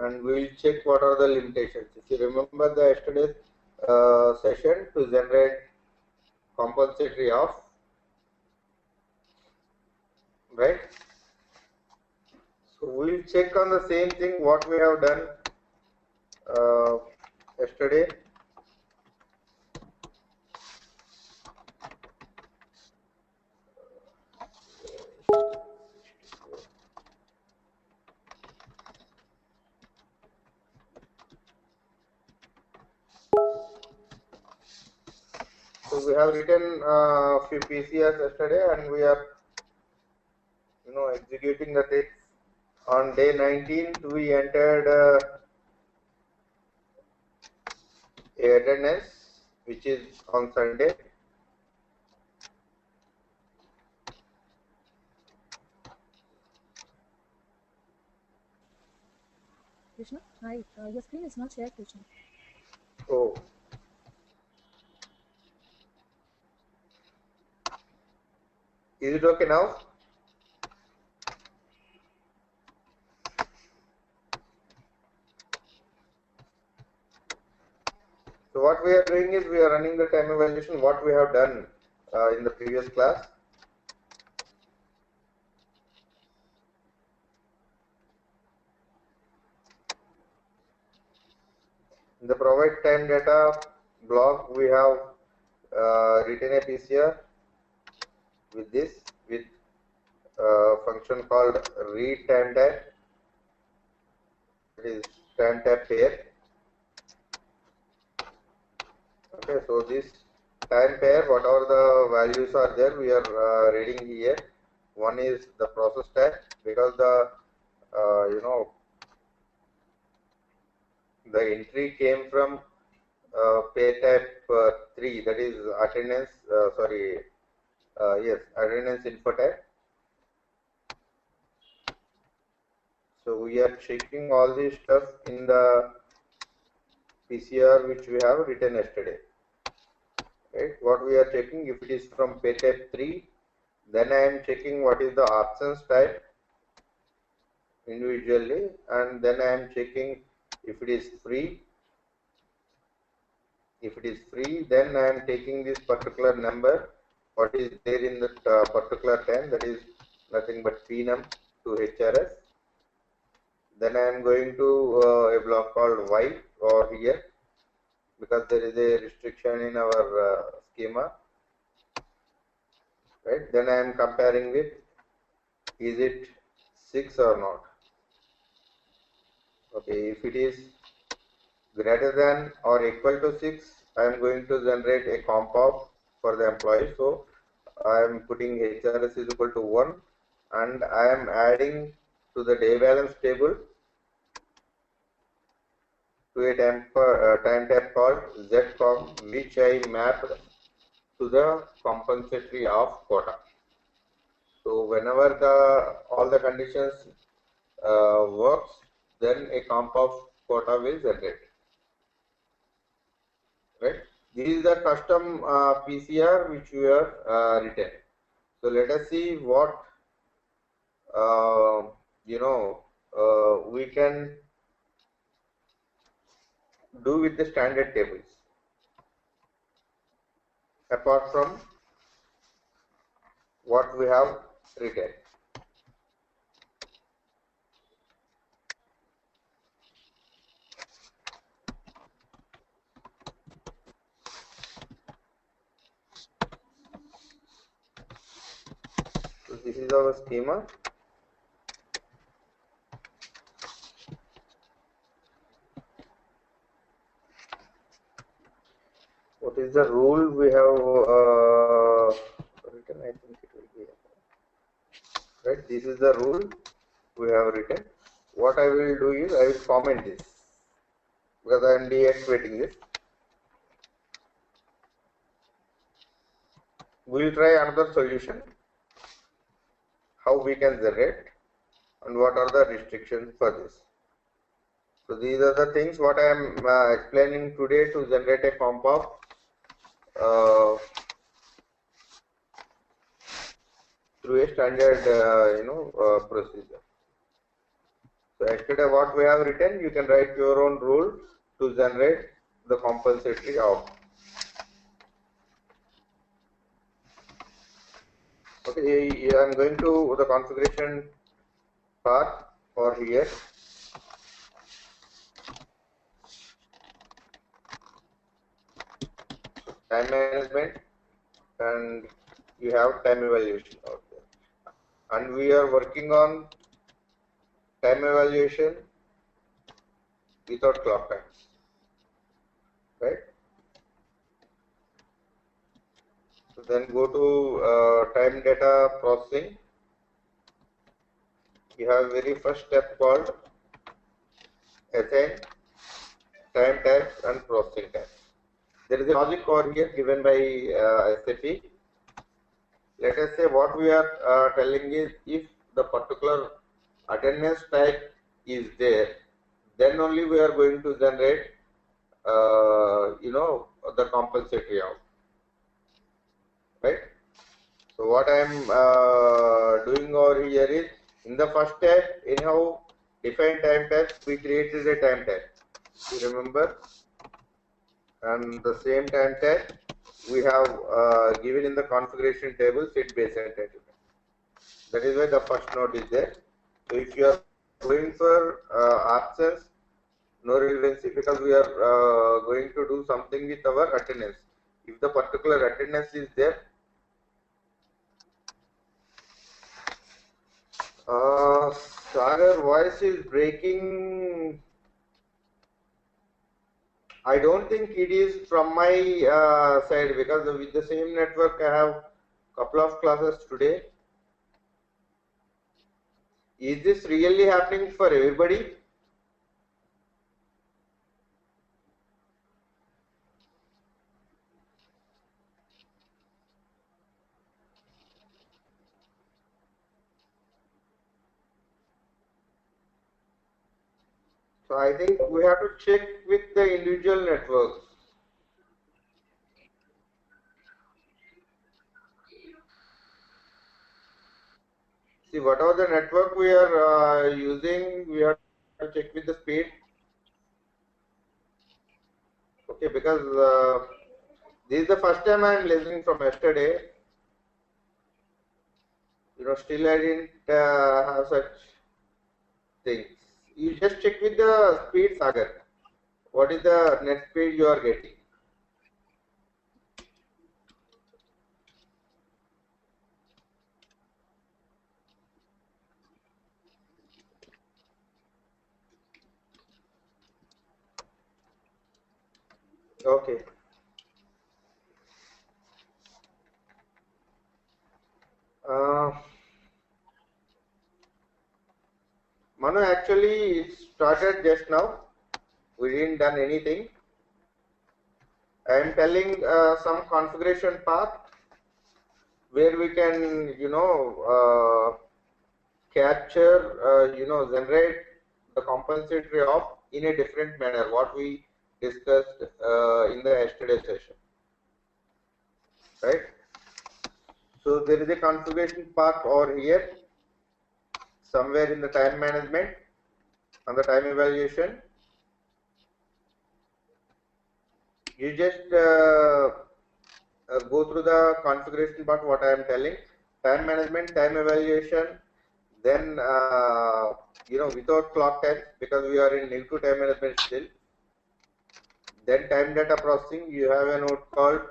and we will check what are the limitations. If you remember the yesterday's session, to generate compensatory of, right? So we will check on the same thing what we have done yesterday. So we have written few PCRs yesterday, and we are executing the things. On day 19th, we entered attendance, which is on Sunday. Krishna, hi. Your screen is not shared, Krishna. Oh. Is it okay now? So what we are doing is we are running the time evaluation, what we have done in the previous class. In the provide time data block, we have written a PCR with this, with function called read time type. It is time type pair. Okay, so this time pair, whatever the values are there, we are reading here. One is the process type, because the the entry came from pay type 3, that is attendance. Yes, attendance info type. So we are checking all this stuff in the PCR which we have written yesterday. Right? What we are checking, if it is from pay type 3, then I am checking what is the absence type individually, and then I am checking if it is free. If it is free, then I am taking this particular number, what is there in that particular time, that is nothing but pnum to HRS. Then I am going to a block called white or here, because there is a restriction in our schema, right? Then I am comparing with, is it 6 or not? Okay, if it is greater than or equal to 6, I am going to generate a comp of for the employee. So I am putting HRS is equal to 1, and I am adding to the day balance table to a time type called ZCOM, which I mapped to the compensatory of quota. So whenever all the conditions works, then a comp of quota will generate. Right? This is the custom PCR which we have written. So let us see what we can do with the standard tables, apart from what we have written. So this is our schema. What is the rule we have written? I think it will be right. This is the rule we have written. What I will do is I will comment this, because I am deactivating this. We will try another solution, how we can generate and what are the restrictions for this. So these are the things what I am explaining today to generate a comp of through a standard procedure. So yesterday what we have written, you can write your own rule to generate the compensatory off. Okay, I am going to the configuration part for here. Time management, and you have time evaluation out there. And we are working on time evaluation without clock times, right? So then go to time data processing. You have very first step called assign time types and processing time. There is a logic over here given by SAP. Let us say what we are telling is, if the particular attendance type is there, then only we are going to generate the compensatory out, right? So what I am doing over here is, in the first step, anyhow define time types, we created a time type, you remember, and the same time type we have given in the configuration table set base entitlement. That is why the first node is there. So if you are going for absence, no relevancy, because we are going to do something with our attendance. If the particular attendance is there, Sagar, voice is breaking. I don't think it is from my side, because with the same network I have couple of classes today. Is this really happening for everybody? So I think we have to check with the individual networks. See, whatever the network we are using, we have to check with the speed. Okay, because this is the first time I am listening from yesterday. Still I didn't have such things. You just check with the speed, Sagar. What is the net speed you are getting? Okay. Uh, Manu, actually it started just now. We didn't done anything. I am telling some configuration path where we can, capture, generate the compensatory off in a different manner, what we discussed in the yesterday session, right? So there is a configuration part over here, somewhere in the time management and the time evaluation. You just go through the configuration part, what I am telling, time management, time evaluation, then without clock time, because we are in into time management still. Then time data processing, you have a node called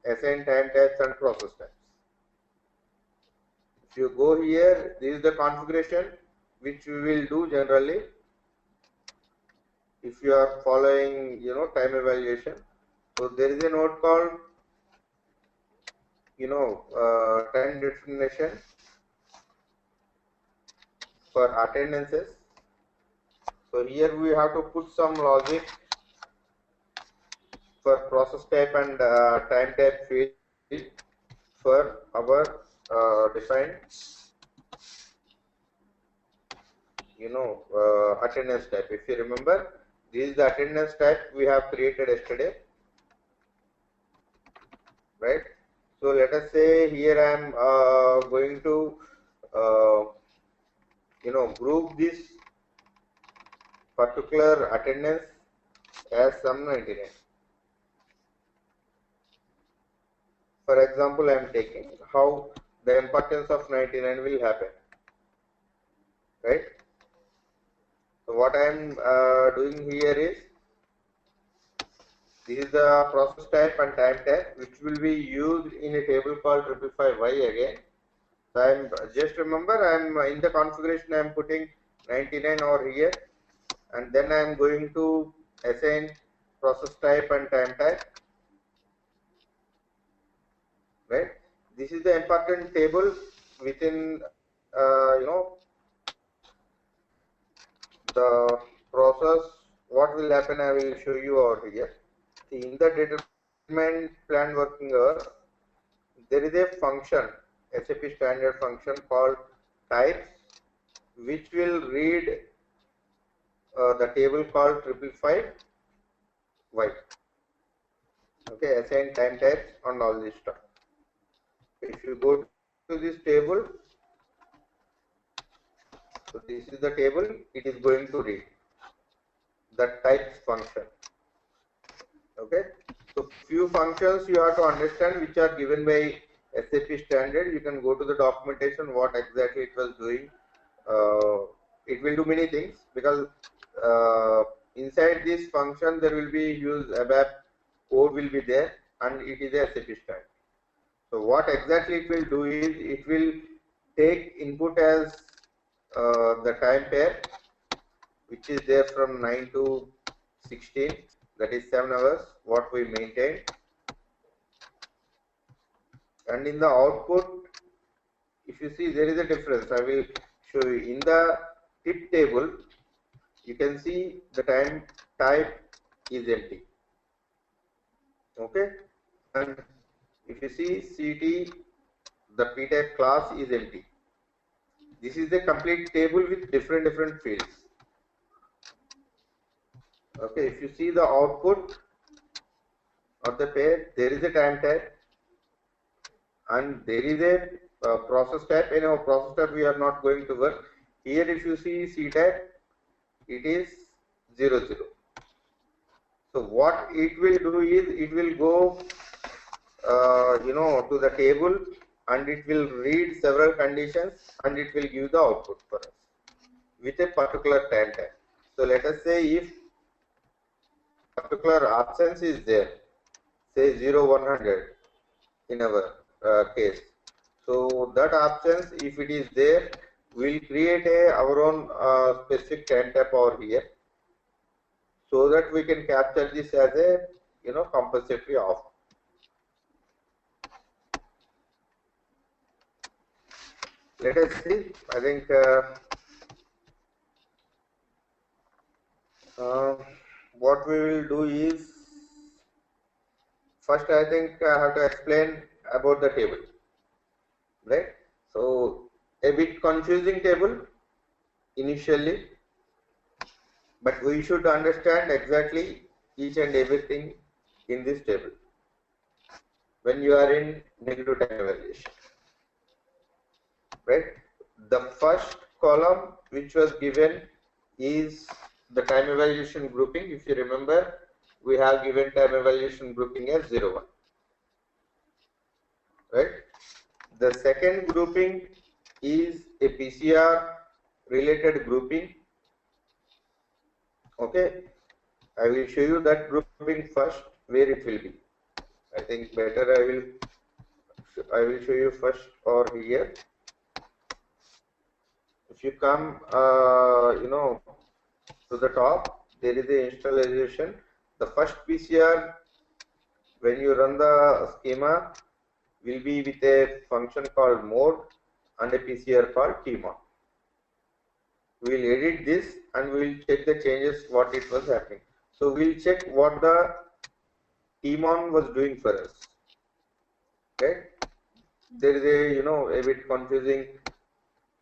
assign time types and process types. If you go here, this is the configuration which we will do generally if you are following time evaluation. So there is a node called time determination for attendances. So here we have to put some logic for process type and time type field for our defined attendance type. If you remember, this is the attendance type we have created yesterday, right? So let us say here I am going to group this particular attendance as some 99. For example, I am taking how the importance of 99 will happen, right? So what I am doing here is, this is the process type and time type which will be used in a table called 555Y again. So I am just remember, I am in the configuration I am putting 99 over here, and then I am going to assign process type and time type, right? This is the important table within the process. What will happen, I will show you over here. See, in the determined planned working hour, there is a function, SAP standard function called types, which will read the table called 555Y. Okay, assign time types and all this stuff. If you go to this table, so this is the table, it is going to read the types function. Okay, so few functions you have to understand which are given by SAP standard. You can go to the documentation what exactly it was doing. It will do many things, because inside this function there will be use ABAP code will be there, and it is a SAP standard. So what exactly it will do is, it will take input as the time pair which is there from 9 to 16, that is 7 hours what we maintain, and in the output, if you see, there is a difference. I will show you. In the tip table, you can see the time type is empty. Okay, and if you see CT, the P type class is empty. This is the complete table with different fields. Okay, if you see the output of the pair, there is a time type and there is a process type. In our process type, we are not going to work. Here, if you see C type, it is 00. So what it will do is, it will go to the table, and it will read several conditions, and it will give the output for us with a particular time type. So let us say if particular absence is there, say 0100 in our case. So that absence, if it is there, we will create our own specific time type over here, so that we can capture this as a compulsory off. Let us see. I think what we will do is, first I think I have to explain about the table, right? So a bit confusing table initially, but we should understand exactly each and everything in this table when you are in negative time evaluation, right? The first column which was given is the time evaluation grouping. If you remember, we have given time evaluation grouping as 01, right? The second grouping is a PCR related grouping. Okay, I will show you that grouping first, where it will be. I think better I will show you first or here. If you come to the top, there is a installation. The first PCR, when you run the schema, will be with a function called mode and a PCR called tmon. We will edit this and we will check the changes what it was happening. So we will check what the tmon was doing for us. Okay, there is a bit confusing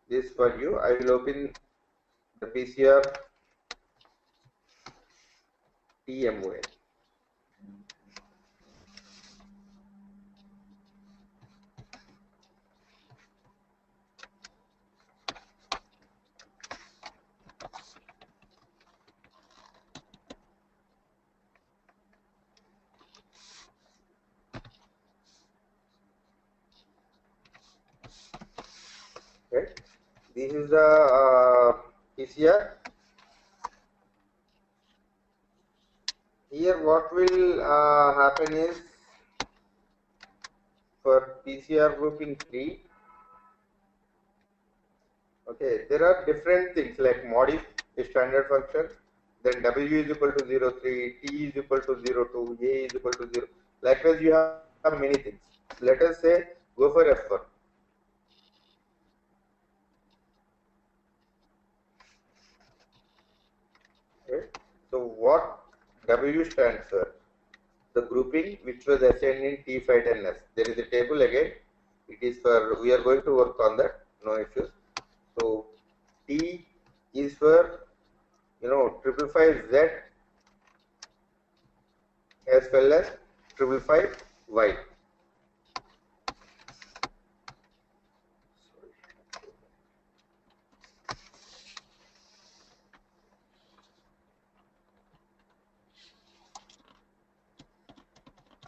this for you. I will open the PCR tmon. Right? This is the PCR. Here what will happen is for PCR grouping 3, okay, there are different things like modif a standard function, then W is equal to 0.3, T is equal to 0.2, A is equal to 0. Likewise, you have many things. Let us say go for F1. Okay. So what W stands for? The grouping which was assigned in T510S. There is a table again. It is for, we are going to work on that, no issues. So T is for 555Z as well as 555Y.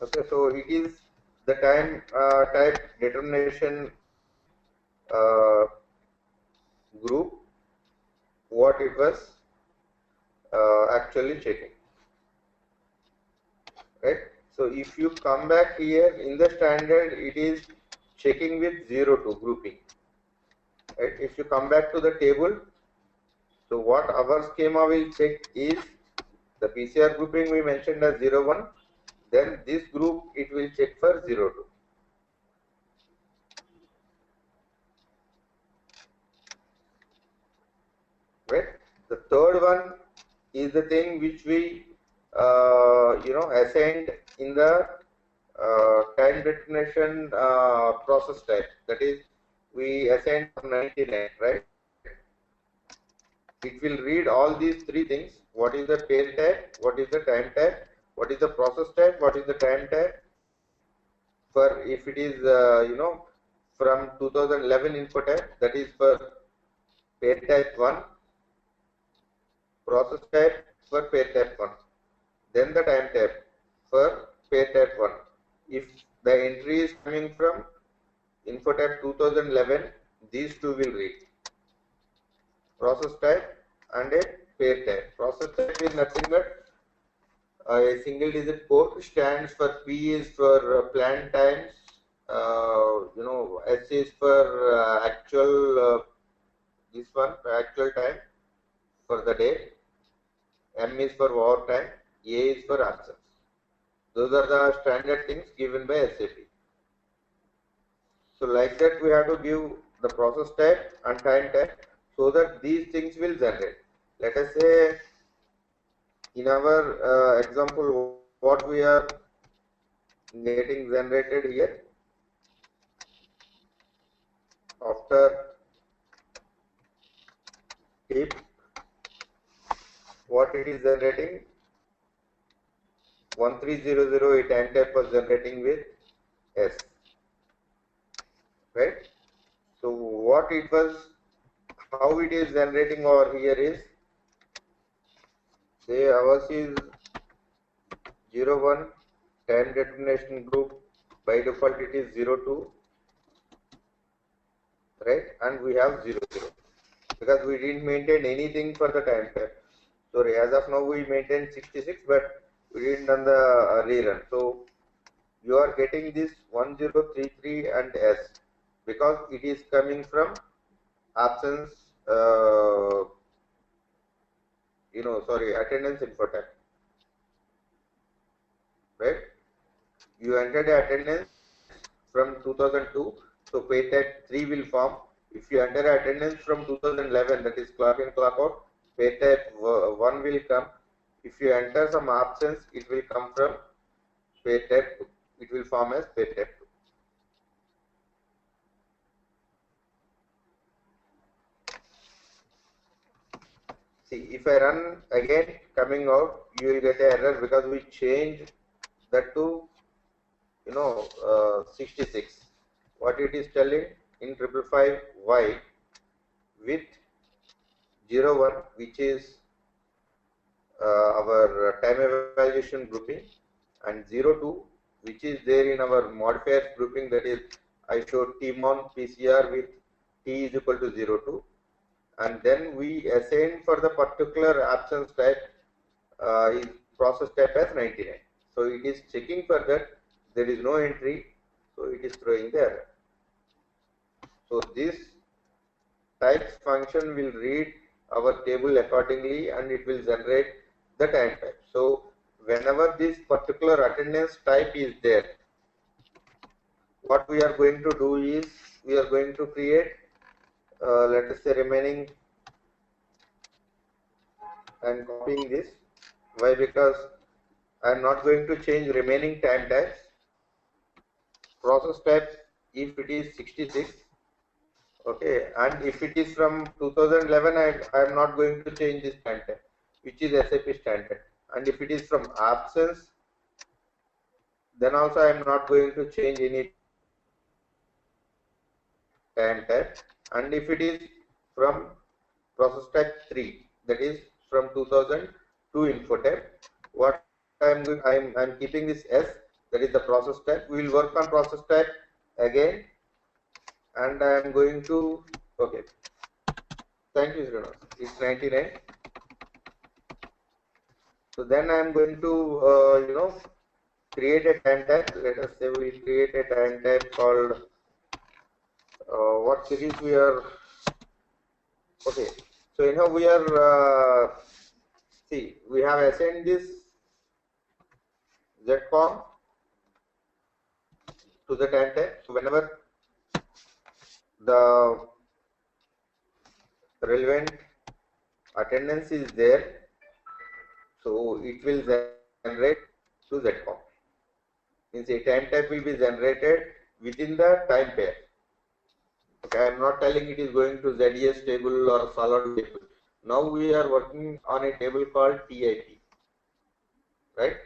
Okay, so it is the time type determination group what it was actually checking, right? So if you come back here in the standard, it is checking with 0.2 grouping, right? If you come back to the table, so what our schema will check is the PCR grouping we mentioned as 0.1, then this group it will check for 0.2. Right? The third one is the thing which we assigned in the time determination process type. That is, we assigned 99, right? It will read all these three things. What is the pair type? What is the time type? What is the process type? What is the time type? For if it is from 2011 info type, that is for pair type 1, process type for pair type 1, then the time type for pair type 1. If the entry is coming from info type 2011, these two will read process type and a pair type. Process type is nothing but a single digit code, stands for P is for planned times, S is for actual this one actual time for the day, M is for overtime, A is for absence. Those are the standard things given by SAP. So like that we have to give the process type and time type so that these things will generate. Let us say in our example what we are getting generated here after tip, what it is generating 13008 time type was generating with S, right? So what it was, how it is generating over here is, say ours is 01 time determination group, by default it is 02, right? And we have 00 because we didn't maintain anything for the time type. Sorry, as of now we maintained 66, but we didn't done the rerun. So you are getting this 1033 and S because it is coming from absence, attendance info type, right? You entered the attendance from 2002, so pay type 3 will form. If you enter attendance from 2011, that is clock in, clock out, pay type 1 will come. If you enter some absence, it will come from pay type 2. It will form as pay type 2. See, if I run again, coming out, you will get an error because we changed that to 66. What it is telling in 555Y with 01, which is our time evaluation grouping, and 02, which is there in our modifiers grouping, that is I showed TMON PCR with t is equal to 0 to, and then we assign for the particular absence type is process type as 99. So it is checking for that there is no entry, so it is throwing the error. So this types function will read our table accordingly and it will generate the time type. So whenever this particular attendance type is there, what we are going to do is we are going to create let us say remaining, and copying this. Why? Because I am not going to change remaining time types. Process type, if it is 66, okay, and if it is from 2011, I am not going to change this time type, which is SAP standard. And if it is from absence, then also I am not going to change any time type. And if it is from process type 3, that is from 2002 info type, what I'm doing, I'm keeping this S, that is the process type. We will work on process type again, and I am going to, okay, thank you Srinivas, it's 99. So then I am going to create a time type. Let us say we create a time type called what series we are, okay, so anyhow we are see, we have assigned this ZCOM to the time type. So whenever the relevant attendance is there, so it will generate to ZCOM. Means a time type will be generated within the time pair. Okay, I am not telling it is going to ZES table or solid table. Now we are working on a table called TIP, right?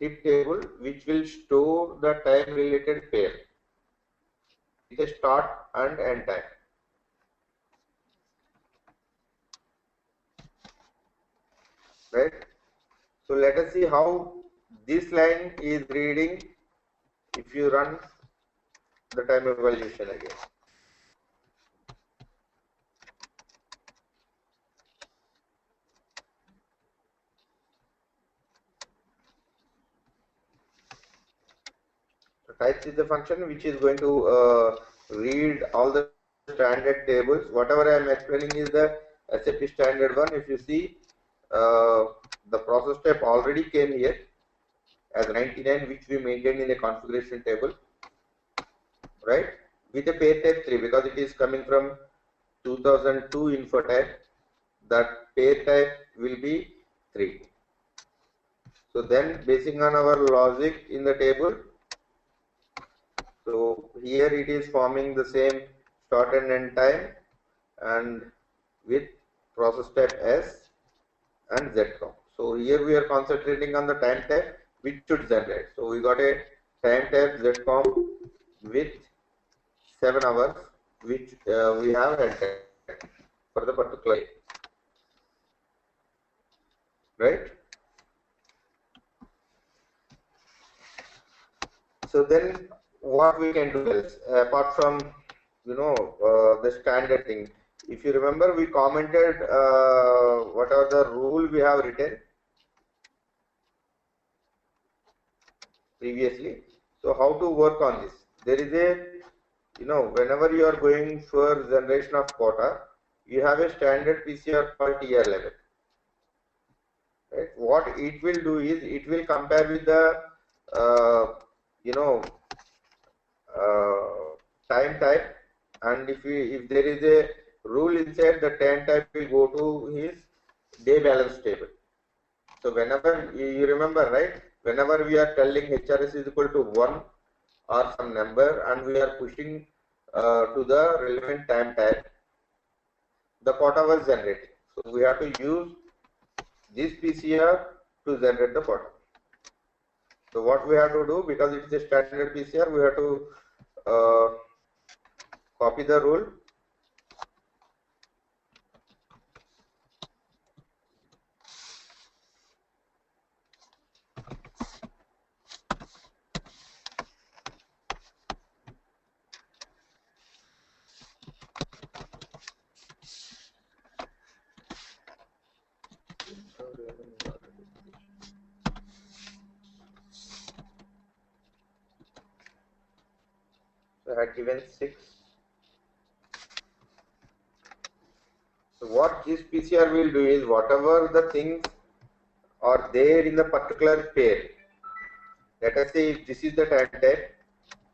Tip table, which will store the time related pair with a start and end time. Right? So let us see how this line is reading if you run the time evaluation again. So types is the function which is going to read all the standard tables. Whatever I am explaining is the SAP standard one. If you see, the process type already came here as 99, which we maintained in the configuration table, right? With a pair type 3, because it is coming from 2002 info type, that pair type will be 3. So then, basing on our logic in the table, so here it is forming the same start and end time, and with process type S and ZCOM. So here we are concentrating on the time type which should generate. So we got a time type ZCOM with 7 hours, which we have entered for the particular day, right? So then what we can do is, apart from the standard thing, if you remember, we commented what are the rule we have written previously. So how to work on this? There is a, whenever you are going for generation of quota, you have a standard PCR called TR11. Right? What it will do is it will compare with the you know time type, and if there is a rule inside, the time type will go to his day balance table. So whenever you remember, right, whenever we are telling HRS is equal to 1 or some number and we are pushing to the relevant time type, the quota was generated. So we have to use this PCR to generate the quota. So what we have to do, because it is a standard PCR, we have to copy the rule, So I had given 6. So what this PCR will do is whatever the things are there in the particular pair. Let us say if this is the time type,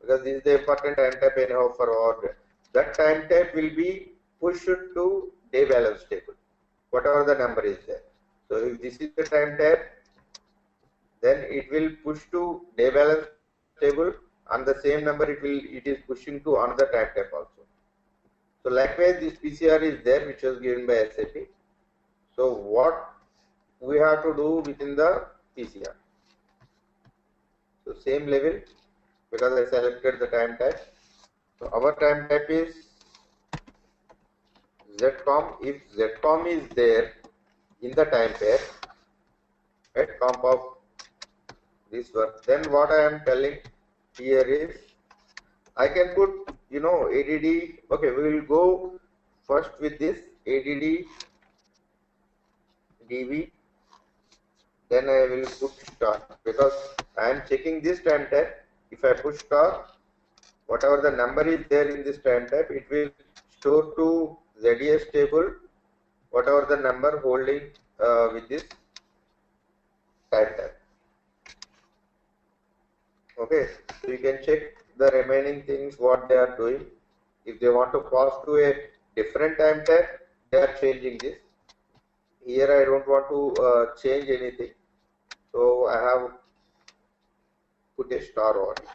because this is the important time type anyhow for order. That time type will be pushed to day balance table, whatever the number is there. So if this is the time type, then it will push to day balance table, and the same number it is pushing to another time type also. So likewise this PCR is there, which was given by SAP. So what we have to do within the PCR? So same level, because I selected the time type. So our time type is ZCOM. If ZCOM is there in the time pair, right, comp of this one, then what I am telling here is I can put, ADD. Okay, we will go first with this ADD DV. Then I will put star, because I am checking this time type. If I push star, whatever the number is there in this time type, it will store to ZES table whatever the number holding with this time type. Okay, so you can check the remaining things what they are doing. If they want to pass to a different time type, they are changing this. Here I don't want to change anything, so I have put a star on it.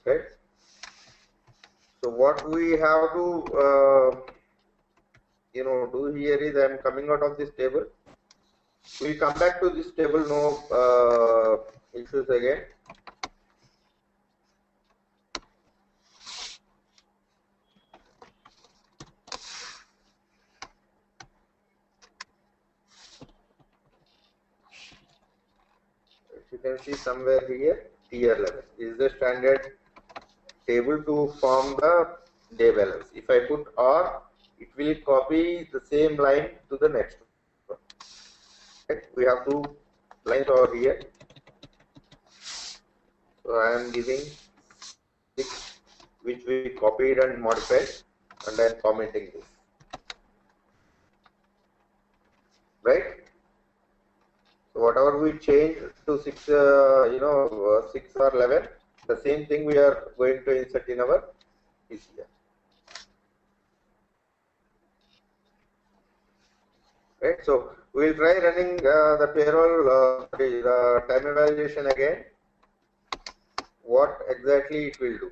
Okay. So what we have to do here is I am coming out of this table. We come back to this table, no issues again. You can see somewhere here tier level is the standard table to form the day balance. If I put R, it will copy the same line to the next one. Okay. We have 2 lines over here. So I am giving 6, which we copied and modified, and I am commenting this. Right? So whatever we change to 6, 6 or 11, the same thing we are going to insert in our PCR. Right? So we will try running the payroll, the time evaluation again. What exactly it will do?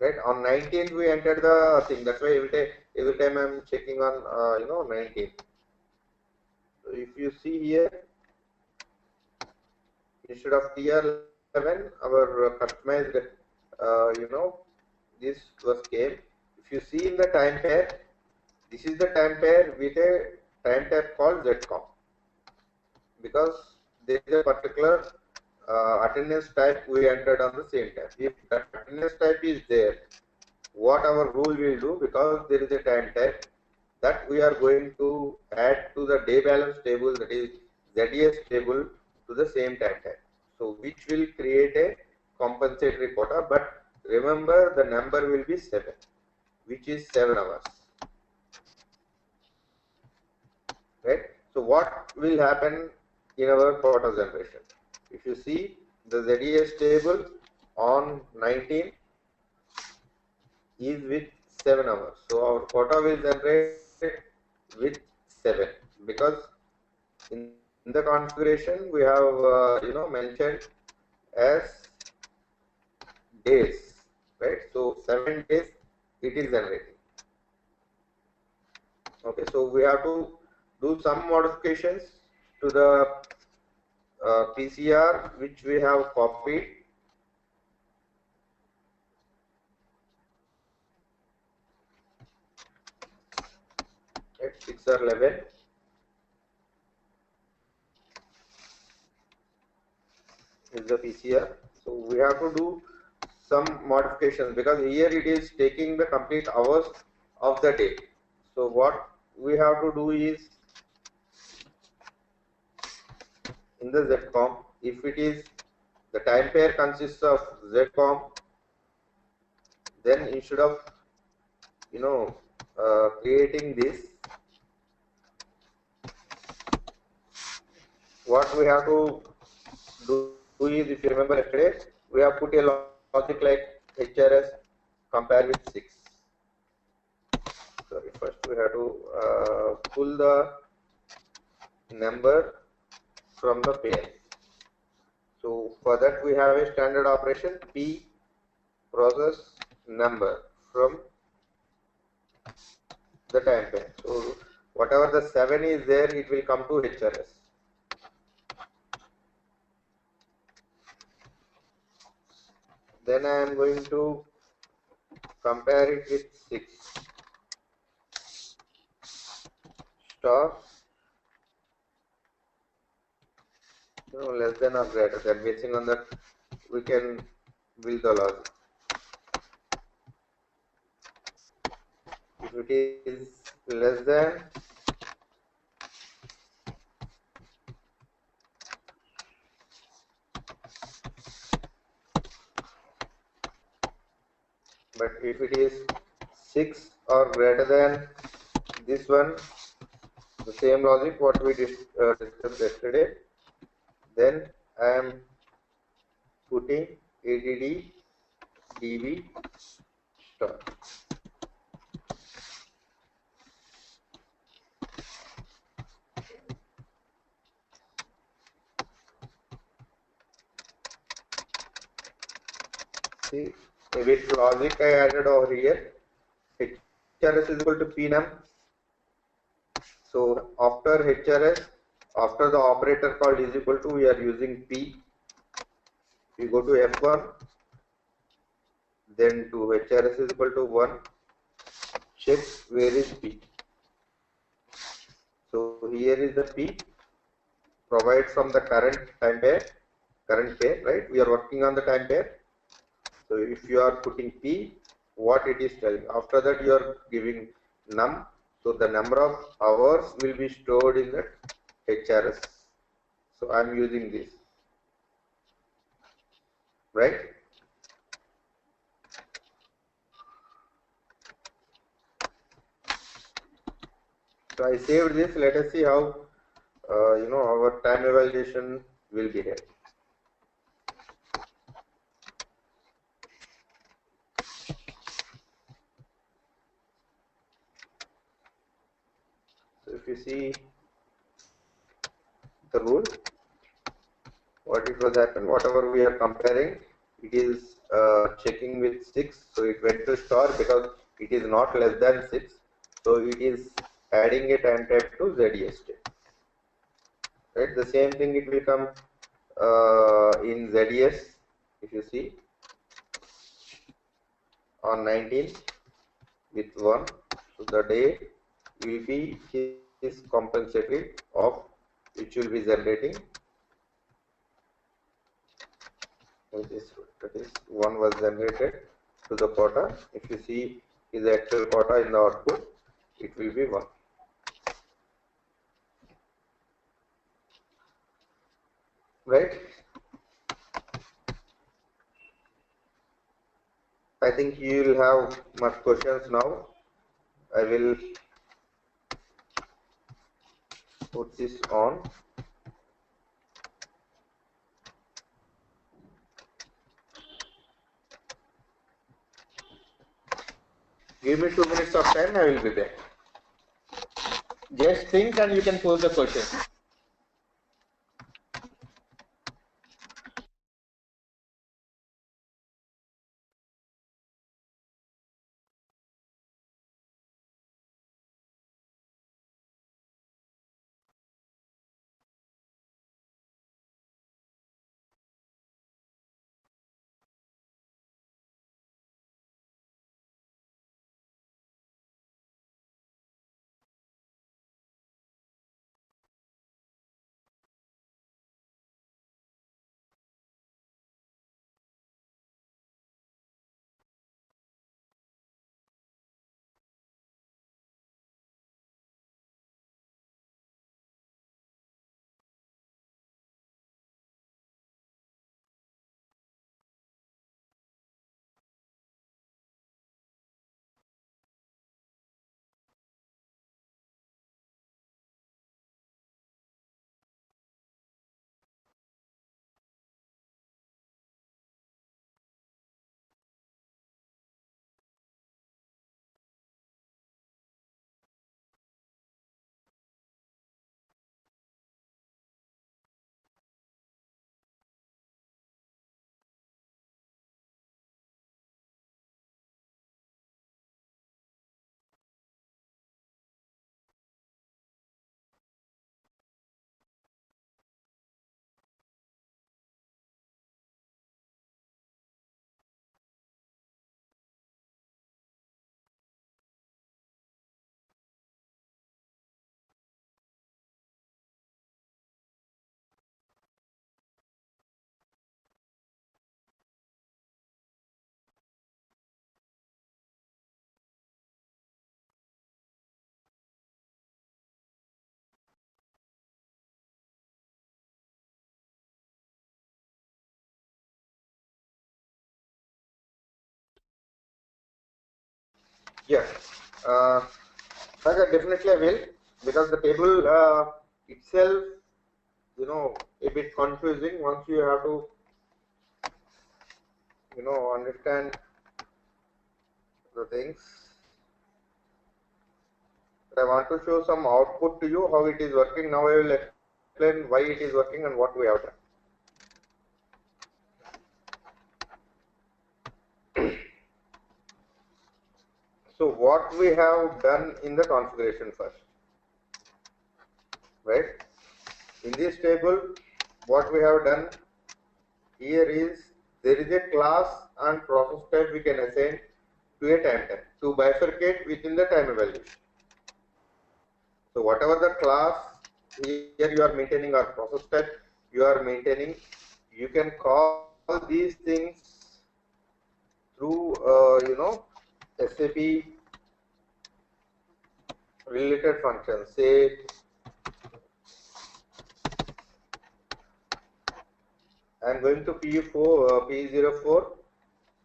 Right, on 19th we entered the thing. That's why every time I'm checking on 19th. So if you see here, instead of tier 11, our customized this was came. If you see in the time pair, this is the time pair with a time type called ZCOM, because there is a particular attendance type we entered on the same type. If that attendance type is there, what our rule will do, because there is a time type, that we are going to add to the day balance table, that is ZES table, to the same time type. So which will create a compensatory quota, but remember the number will be 7, which is 7 hours. Right? So what will happen in our quota generation? If you see the ZES table on 19 is with 7 hours. So our quota will generate with 7, because in the configuration we have mentioned as days, right? So 7 days it is generating. Okay, so we have to do some modifications to the PCR which we have copied. At 6 or 11. Is the PCR. So we have to do some modifications, because here it is taking the complete hours of the day. So what we have to do is, in the ZCOM, if it is the time pair consists of ZCOM, then instead of creating this, what we have to do is, if you remember yesterday, we have put a logic like HRS compare with 6. Sorry, first we have to pull the number from the pair. So for that we have a standard operation P process number from the time pair. So whatever the 7 is there, it will come to HRS. Then I am going to compare it with 6 star, less than or greater than. Based on that, we can build the logic. If it is less than, but if it is 6 or greater than this one, the same logic what we discussed yesterday, then I am putting ADD DB star. See, with logic I added over here, HRS is equal to PNUM. So after HRS, after the operator called is equal to, we are using P. We go to F1, then to HRS is equal to 1, check where is P. So here is the P, provide from the current time pair, right? We are working on the time pair. So if you are putting P, what it is telling. After that you are giving num. So the number of hours will be stored in that HRS. So I am using this, right? So I saved this. Let us see how our time evaluation will behave. So if you see the rule, what it was happen, whatever we are comparing, it is checking with 6, so it went to star because it is not less than 6, so it is adding a time type to ZEST, right? The same thing it will come in ZES. If you see on 19 with 1, so the day will be his compensatory of which will be generating. That is 1 was generated to the quota. If you see his actual quota in the output, it will be 1. Right? I think you will have much questions now. I will put this on. Give me 2 minutes of time, I will be back. Just think and you can pose the question. Yeah, definitely I will, because the table itself, a bit confusing once you have to, understand the things. But I want to show some output to you how it is working. Now I will explain why it is working and what we have done. So what we have done in the configuration first, right? In this table, what we have done here is there is a class and process type we can assign to a time type to bifurcate within the time evaluation. So whatever the class here you are maintaining or process type you are maintaining, you can call these things through SAP related functions. Say I am going to P04,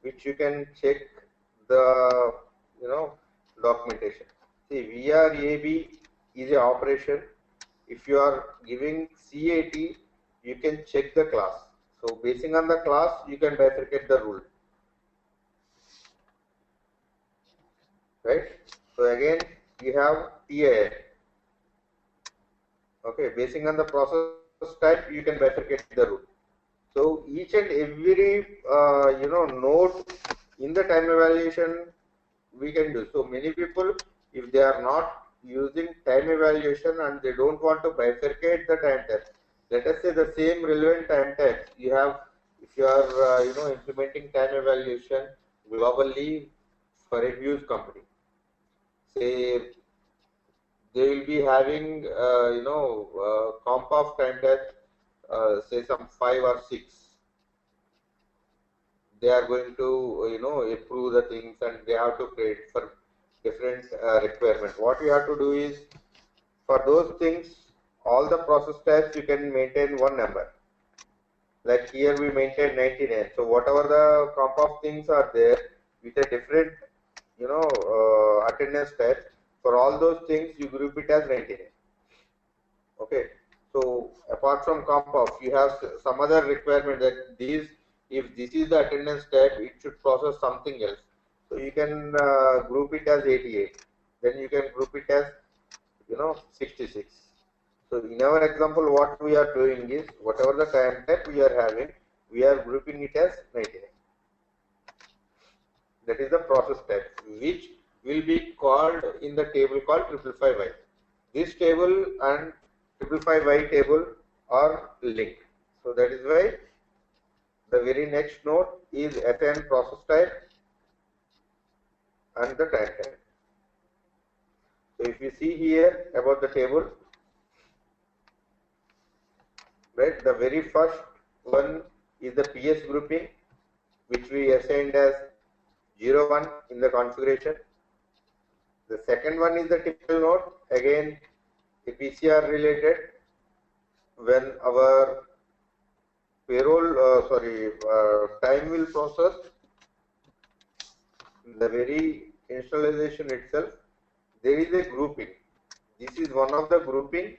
which you can check the documentation. See, VRAB is a operation. If you are giving CAT, you can check the class. So basing on the class, you can bifurcate the rule. Right? So again, you have TIL. Okay, basing on the process type, you can bifurcate the rule. So each and every node in the time evaluation we can do. So many people, if they are not using time evaluation and they don't want to bifurcate the time types, let us say the same relevant time types you have. If you are implementing time evaluation globally for a huge company, say they will be having comp of time types, say some 5 or 6. They are going to approve the things and they have to create for different requirements. What you have to do is, for those things, all the process types you can maintain one number. Like here we maintain 99. So whatever the comp of things are there with a different attendance type, for all those things you group it as 99. Okay, so apart from comp off, you have some other requirement that these, if this is the attendance type, it should process something else. So you can group it as 88. Then you can group it as 66. So in our example, what we are doing is whatever the time type we are having, we are grouping it as 99. That is the process type, which will be called in the table called 555Y. This table and 555Y table are linked. So that is why the very next node is assign process type and the time type. So if you see here about the table, right, the very first one is the PS grouping, which we assigned as 01 in the configuration. The second one is the typical node, again a PCR related. When our time will process, the very installation itself, there is a grouping. This is one of the grouping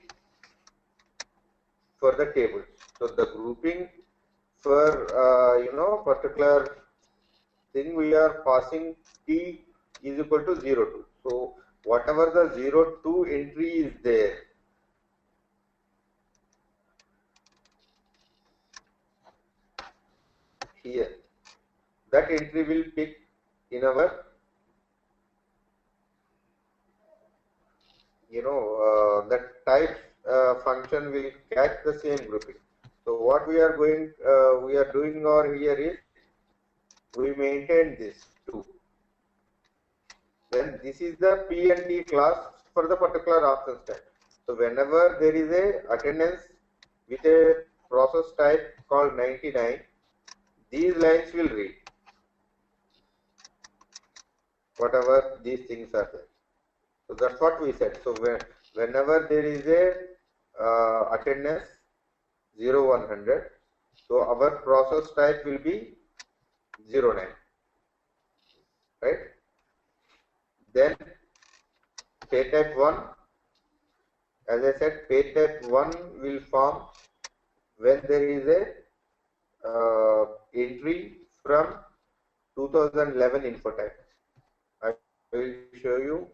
for the tables. So the grouping for particular thing, we are passing T is equal to 02. So whatever the 02 entry is there, here, that entry will pick in our that type function will catch the same grouping. So what we are doing over here is we maintain this too. Then this is the P and T class for the particular options type. So whenever there is a attendance with a process type called 99, these lines will read whatever these things are there. So that's what we said. So whenever there is a attendance 0100, so our process type will be 09, right? Then pay type 1, as I said, pay type 1 will form when there is a entry from 2011 info type. I will show you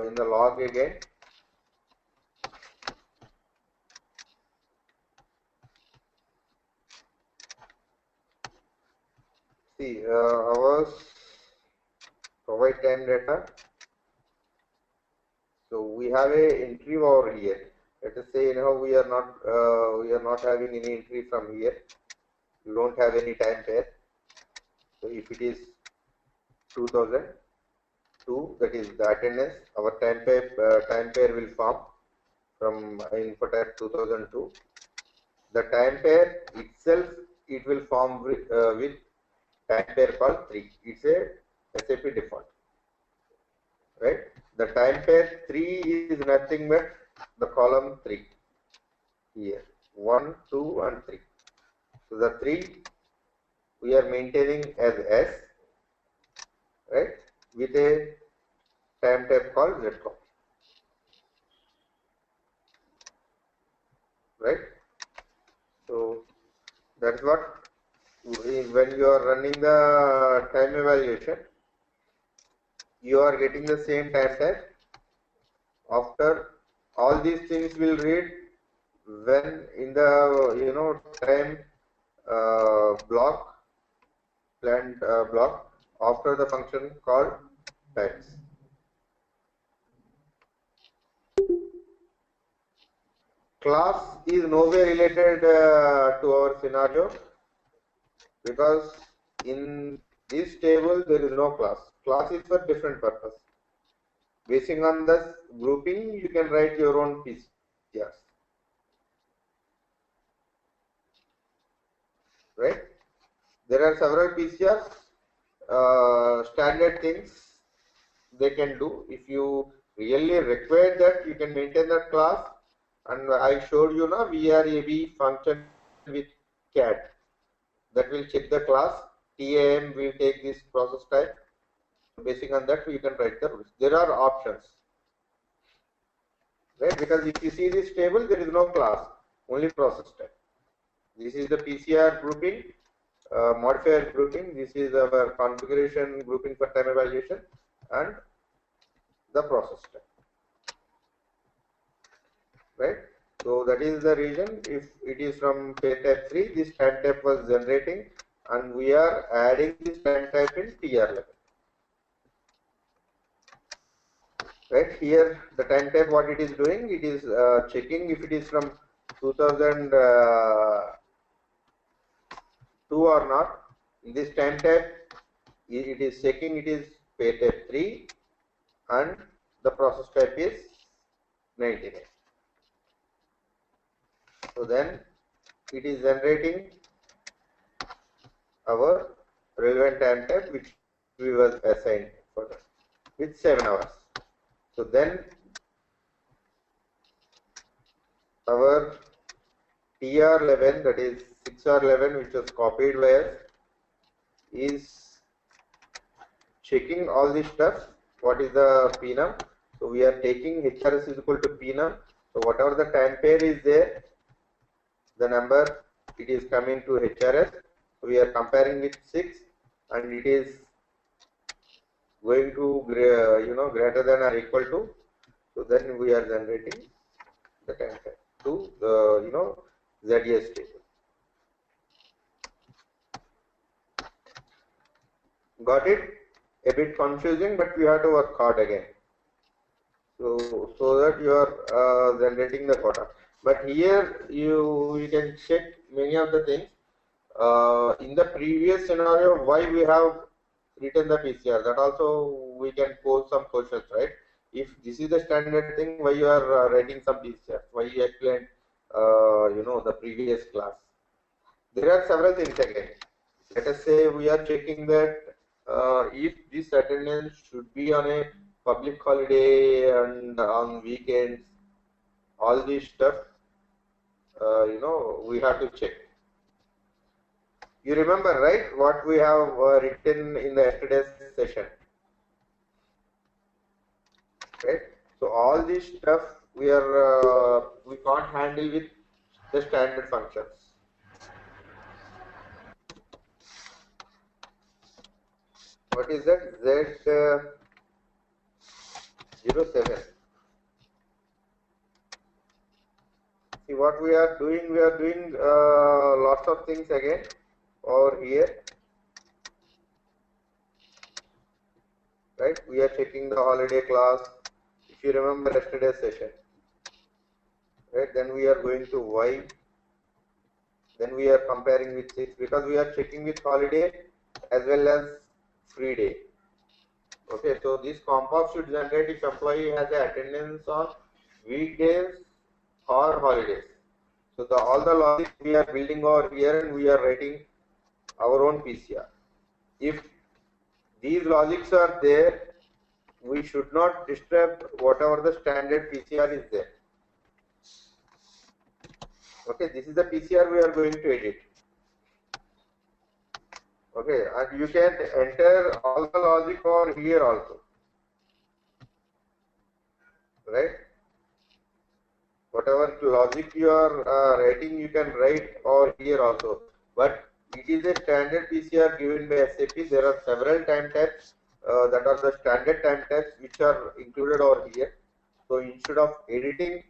in the log again. See, ours provide time data. So we have a entry over here. Let us say anyhow we are not having any entry from here. You don't have any time pair. So if it is 2002, that is the attendance, our time pair will form from info type 2002. The time pair itself, it will form with time pair called 3. It's a SAP default, right? The time pair 3 is nothing but the column 3 here, 1, 2 and 3. So the 3 we are maintaining as S, right, with a time type called ZCOM, right? So that's what, when you are running the time evaluation, you are getting the same time type. After all these things will read when in the time block, planned block, after the function called times. Class is nowhere related to our scenario, because in this table there is no class. Class is for different purpose. Basing on this grouping, you can write your own PCRs, right? There are several PCRs, standard things they can do. If you really require that, you can maintain that class. And I showed you now VRAB function with CAD that will check the class. TAM will take this process type. Basing on that, you can write the rules. There are options, right? Because if you see this table, there is no class, only process type. This is the PCR grouping, modifier grouping. This is our configuration grouping for time evaluation and the process type, right? So that is the reason. If it is from pay type 3, this time type was generating, and we are adding this time type in TR level. Right here, the time type, what it is doing, it is checking if it is from 2002 or not. In this time type, it is checking it is pay type 3 and the process type is 99. So then it is generating our relevant time type which we was assigned for that with 7 hours. So then our TR11, that is 6R11, which was copied by us, is checking all this stuff. What is the PNUM? So we are taking HRS is equal to PNUM. So whatever the time pair is there, the number it is coming to HRS. So we are comparing with 6, and it is going to greater than or equal to. So then we are generating the time pair to the ZES table. Got it? A bit confusing, but we have to work hard again. So that you are generating the quota. But here you can check many of the things. In the previous scenario, why we have written the PCR, that also we can pose some questions, right? If this is the standard thing, why you are writing some PCR? Why you explained the previous class? There are several things again. Let us say we are checking that if this attendance should be on a public holiday and on weekends, all this stuff, we have to check. You remember, right, what we have written in the yesterday's session? right? So all this stuff we can't handle with the standard functions. What is that? Z07. See what we are doing. We are doing lots of things again over here, right? We are checking the holiday class. If you remember yesterday's session, right? Then we are going to Y. Then we are comparing with 6 because we are checking with holiday as well as free day. Okay, so this comp should generate if employee has a attendance on weekdays or holidays. So all the logic we are building over here and we are writing our own PCR. If these logics are there, we should not disturb whatever the standard PCR is there. Okay, this is the PCR we are going to edit. Okay, and you can enter all the logic over here also, right? Whatever logic you are writing, you can write over here also. But it is a standard PCR given by SAP. There are several time types that are the standard time types which are included over here. So instead of editing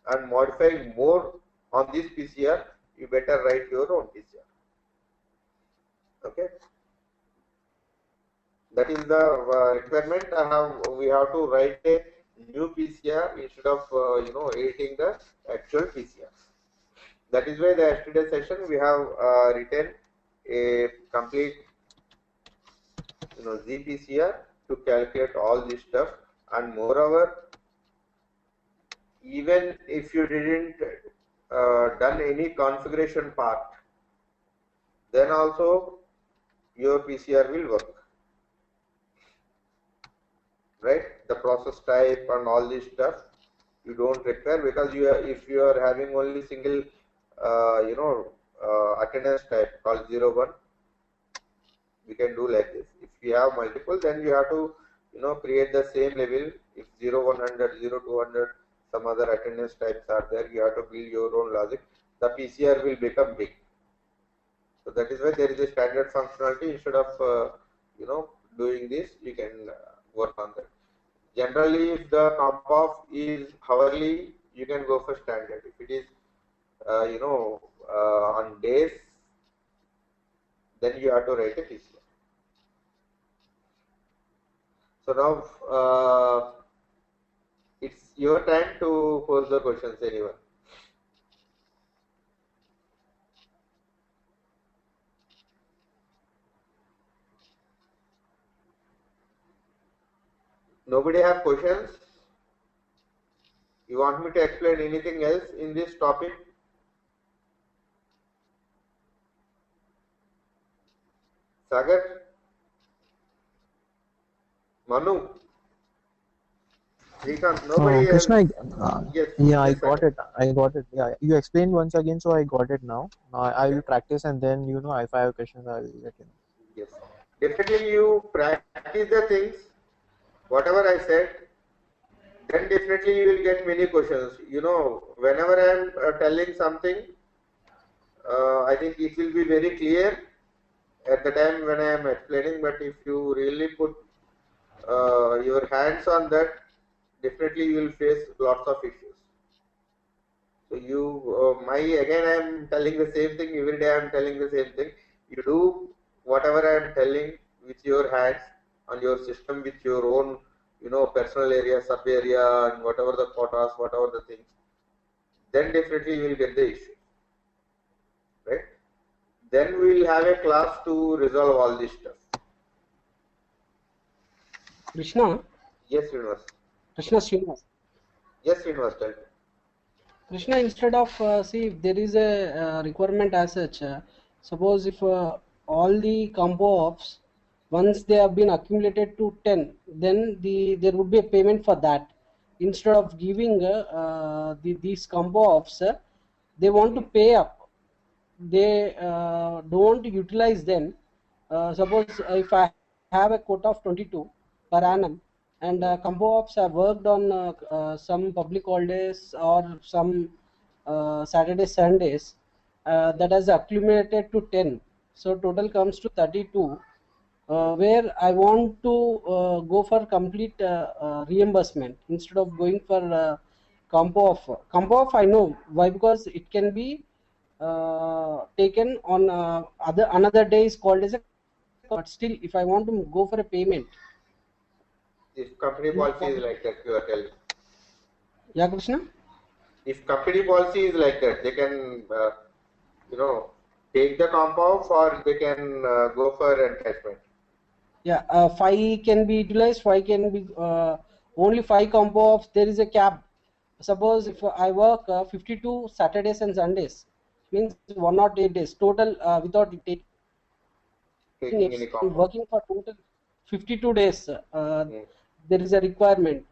and modifying more on this PCR, you better write your own PCR. Okay. That is the requirement. We have to write a new PCR instead of editing the actual PCR. That is why the yesterday session we have written a complete ZPCR to calculate all this stuff, and moreover, even if you didn't done any configuration part, then also your PCR will work. Right, the process type and all this stuff you don't require, because if you are having only single attendance type called 01, we can do like this. If you have multiple, then you have to create the same level. If 0100, 0200, some other attendance types are there, you have to build your own logic. The PCR will become big. So that is why there is a standard functionality. Instead of doing this, you can work on that. Generally, if the comp is hourly, you can go for standard. If it is on days, then you have to write a PCR. So now it's your time to pose the questions, anyone. Nobody have questions? You want me to explain anything else in this topic? Sagar? Manu? Nobody Krishna, yes, yeah, I yes, got Sagar. it. I got it. Yeah, you explained once again, so I got it now. Now I will practice, and then if I have questions, I will let you know. Yes, definitely you practice the things, whatever I said, then definitely you will get many questions. Whenever I am telling something, I think it will be very clear at the time when I am explaining, but if you really put your hands on that, definitely you will face lots of issues. So again I am telling the same thing, every day I am telling the same thing. You do whatever I am telling with your hands on your system, with your own personal area, sub area, and whatever the quotas, whatever the things, then definitely you will get the issue, right? Then we will have a class to resolve all this stuff. Krishna? Yes, Srinivas. Krishna Srinivas. Yes, Srinivas, tell me. Krishna, instead of, see, if there is a requirement as such, suppose if all the combo ops, once they have been accumulated to 10, then there would be a payment for that. Instead of giving these combo ops, they want to pay up. They don't utilize them. Suppose if I have a quota of 22 per annum, and compo ops have worked on some public holidays or some Saturdays, Sundays, that has accumulated to 10. So total comes to 32, where I want to go for complete reimbursement instead of going for compo off. Compo off I know why, because it can be taken on other another day is called as a, but still if I want to go for a payment. If company policy is like that, you are telling. Yeah, Krishna? If company policy is like that, they can, take the comp off, or they can go for encashment. Yeah, 5 can be utilized, 5 can be only 5 compo off. There is a cap. Suppose if I work 52 Saturdays and Sundays, means 108 days total without taking Taking if any I'm comp off. working for total 52 days, Hmm. there is a requirement,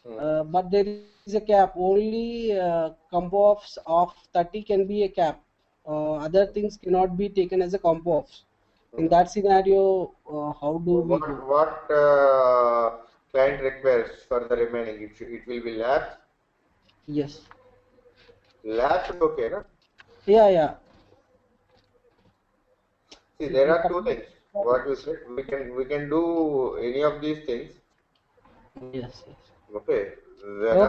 Hmm. but there is a cap. Only compo offs of 30 can be a cap. Other things cannot be taken as a compo offs. In that scenario, how do we go? What client requires for the remaining? It will be lapsed. Yes. Lapsed, okay, no? Yeah, yeah. See, See, there in are two couple things. What you said, we can do any of these things. yes, yes. Okay. Okay.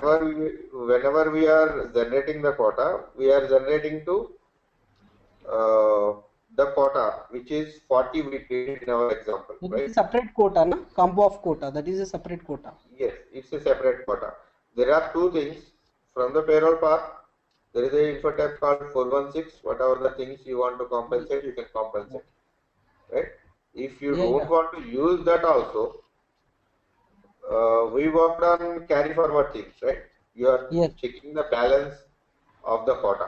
Whenever we are generating the quota, we are generating to the quota, which is 40 we did in our example, So this right? is separate quota, na? Compo off quota. That is a separate quota. Yes, it's a separate quota. There are two things from the payroll part. There is a info tab called 416. Whatever the things you want to compensate, you can compensate, right? If you Yeah, don't yeah. want to use that also, we worked on carry forward things, right? You are Yes. checking the balance of the quota,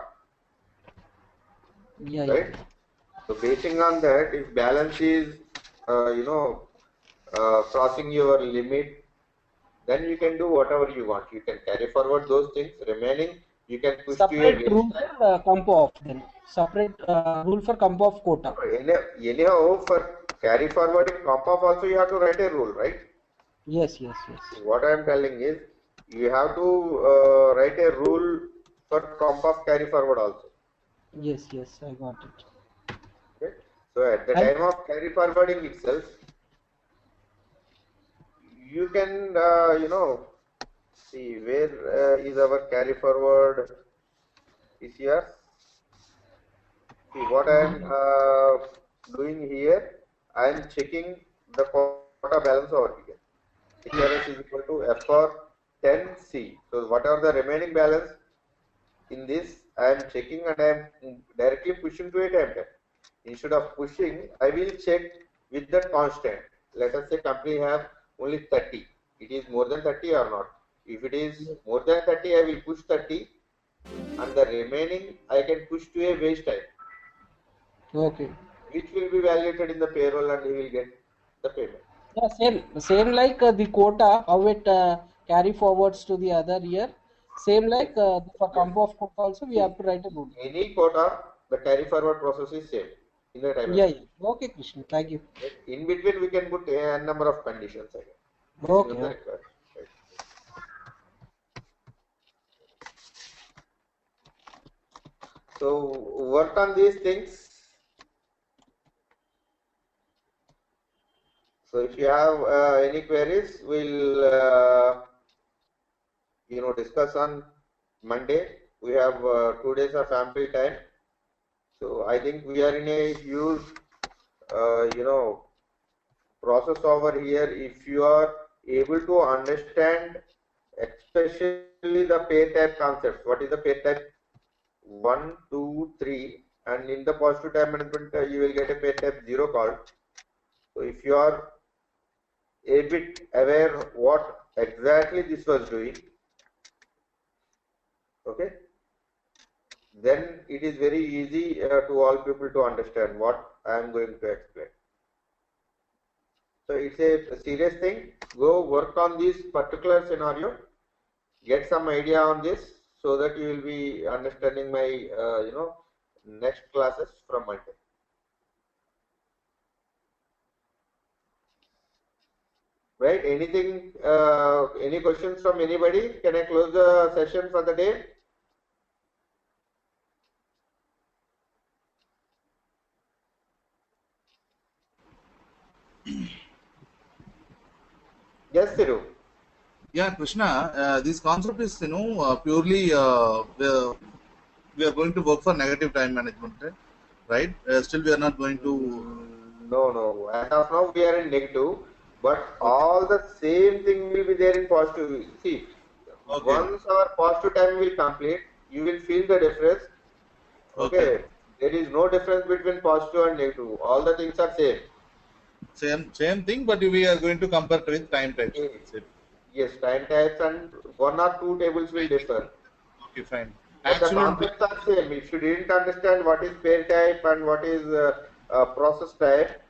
Yeah, yeah. right? So basing on that, if balance is, crossing your limit, then you can do whatever you want. You can carry forward those things. Remaining, you can push to a Separate waste rule time. for compo off then. Separate rule for compo off quota. Anyhow, for carry forwarding comp off also you have to write a rule, right? Yes, yes, yes. What I am telling is you have to write a rule for comp off carry forward also. Yes, yes, I got it. Okay? So at the And time of carry forwarding itself, you can see where is our carry forward is here. See what I am doing here. I am checking the quota balance over here. HRS is equal to F for 10C. So whatever the remaining balance in this, I am checking and I am directly pushing to a time tab. Instead of pushing, I will check with the constant. Let us say company have only 30. It is more than 30 or not. If it is more than 30, I will push 30, and the remaining I can push to a waste time, okay. which will be validated in the payroll and he will get the payment. Yeah, same like the quota, how it carry forwards to the other year. Same like for Yes. compo of quota also we have to write a rule. Any quota, the carry forward process is same in the time Yeah, element. yeah. Okay, Krishna. Thank you. Right? In between, we can put a number of conditions again, based on Okay, the okay. requirement. Right? So work on these things. So if you have any queries, we'll discuss on Monday. We have 2 days of ample time. So I think we are in a huge process over here. If you are able to understand, especially the pay type concepts, what is the pay type 1, 2, 3, and in the positive time management, you will get a pay type 0 called. So if you are a bit aware what exactly this was doing, okay, then it is very easy to all people to understand what I am going to explain. So it's a serious thing. Go work on this particular scenario, get some idea on this, so that you will be understanding my next classes from Monday. Right? Anything, any questions from anybody? Can I close the session for the day? Yes, Thiru. Yeah, Krishna, this concept is, purely we are going to work for negative time management, right? Still, we are not going to. No, no. As of now, we are in negative, but Okay. all the same thing will be there in positive. See, Okay. once our positive time will complete, you will feel the difference. Okay. Okay, there is no difference between positive and negative. All the things are same. Same thing, but we are going to compare with time types. Okay. That's it. Yes, time types and one or two tables will differ. Okay, fine. But the Actual. concepts are same. If you didn't understand what is pair type and what is process type,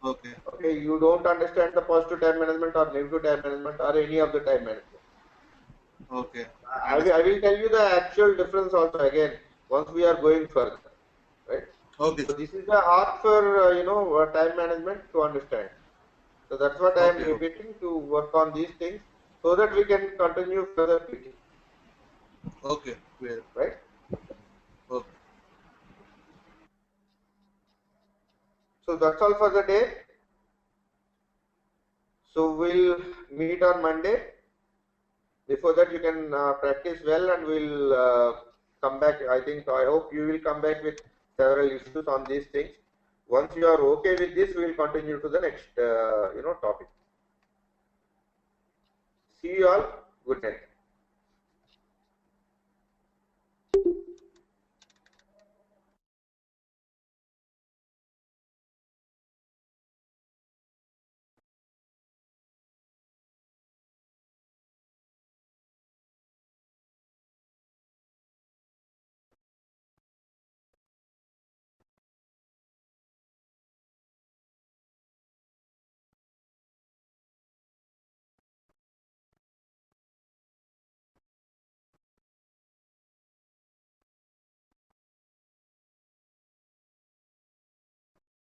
Okay. okay, you don't understand the positive time management or negative time management or any of the time management. Okay. I Understood. will tell you the actual difference also again once we are going further, right? Okay. So this is the art for time management to understand. So that's what I am Okay. Okay. repeating to work on these things so that we can continue further PT, Okay. Clear. right? Okay. So that's all for the day. So we'll meet on Monday. Before that, you can practice well, and we'll come back. I hope you will come back with several issues on these things. Once you are okay with this, we will continue to the next topic. See you all. Good night.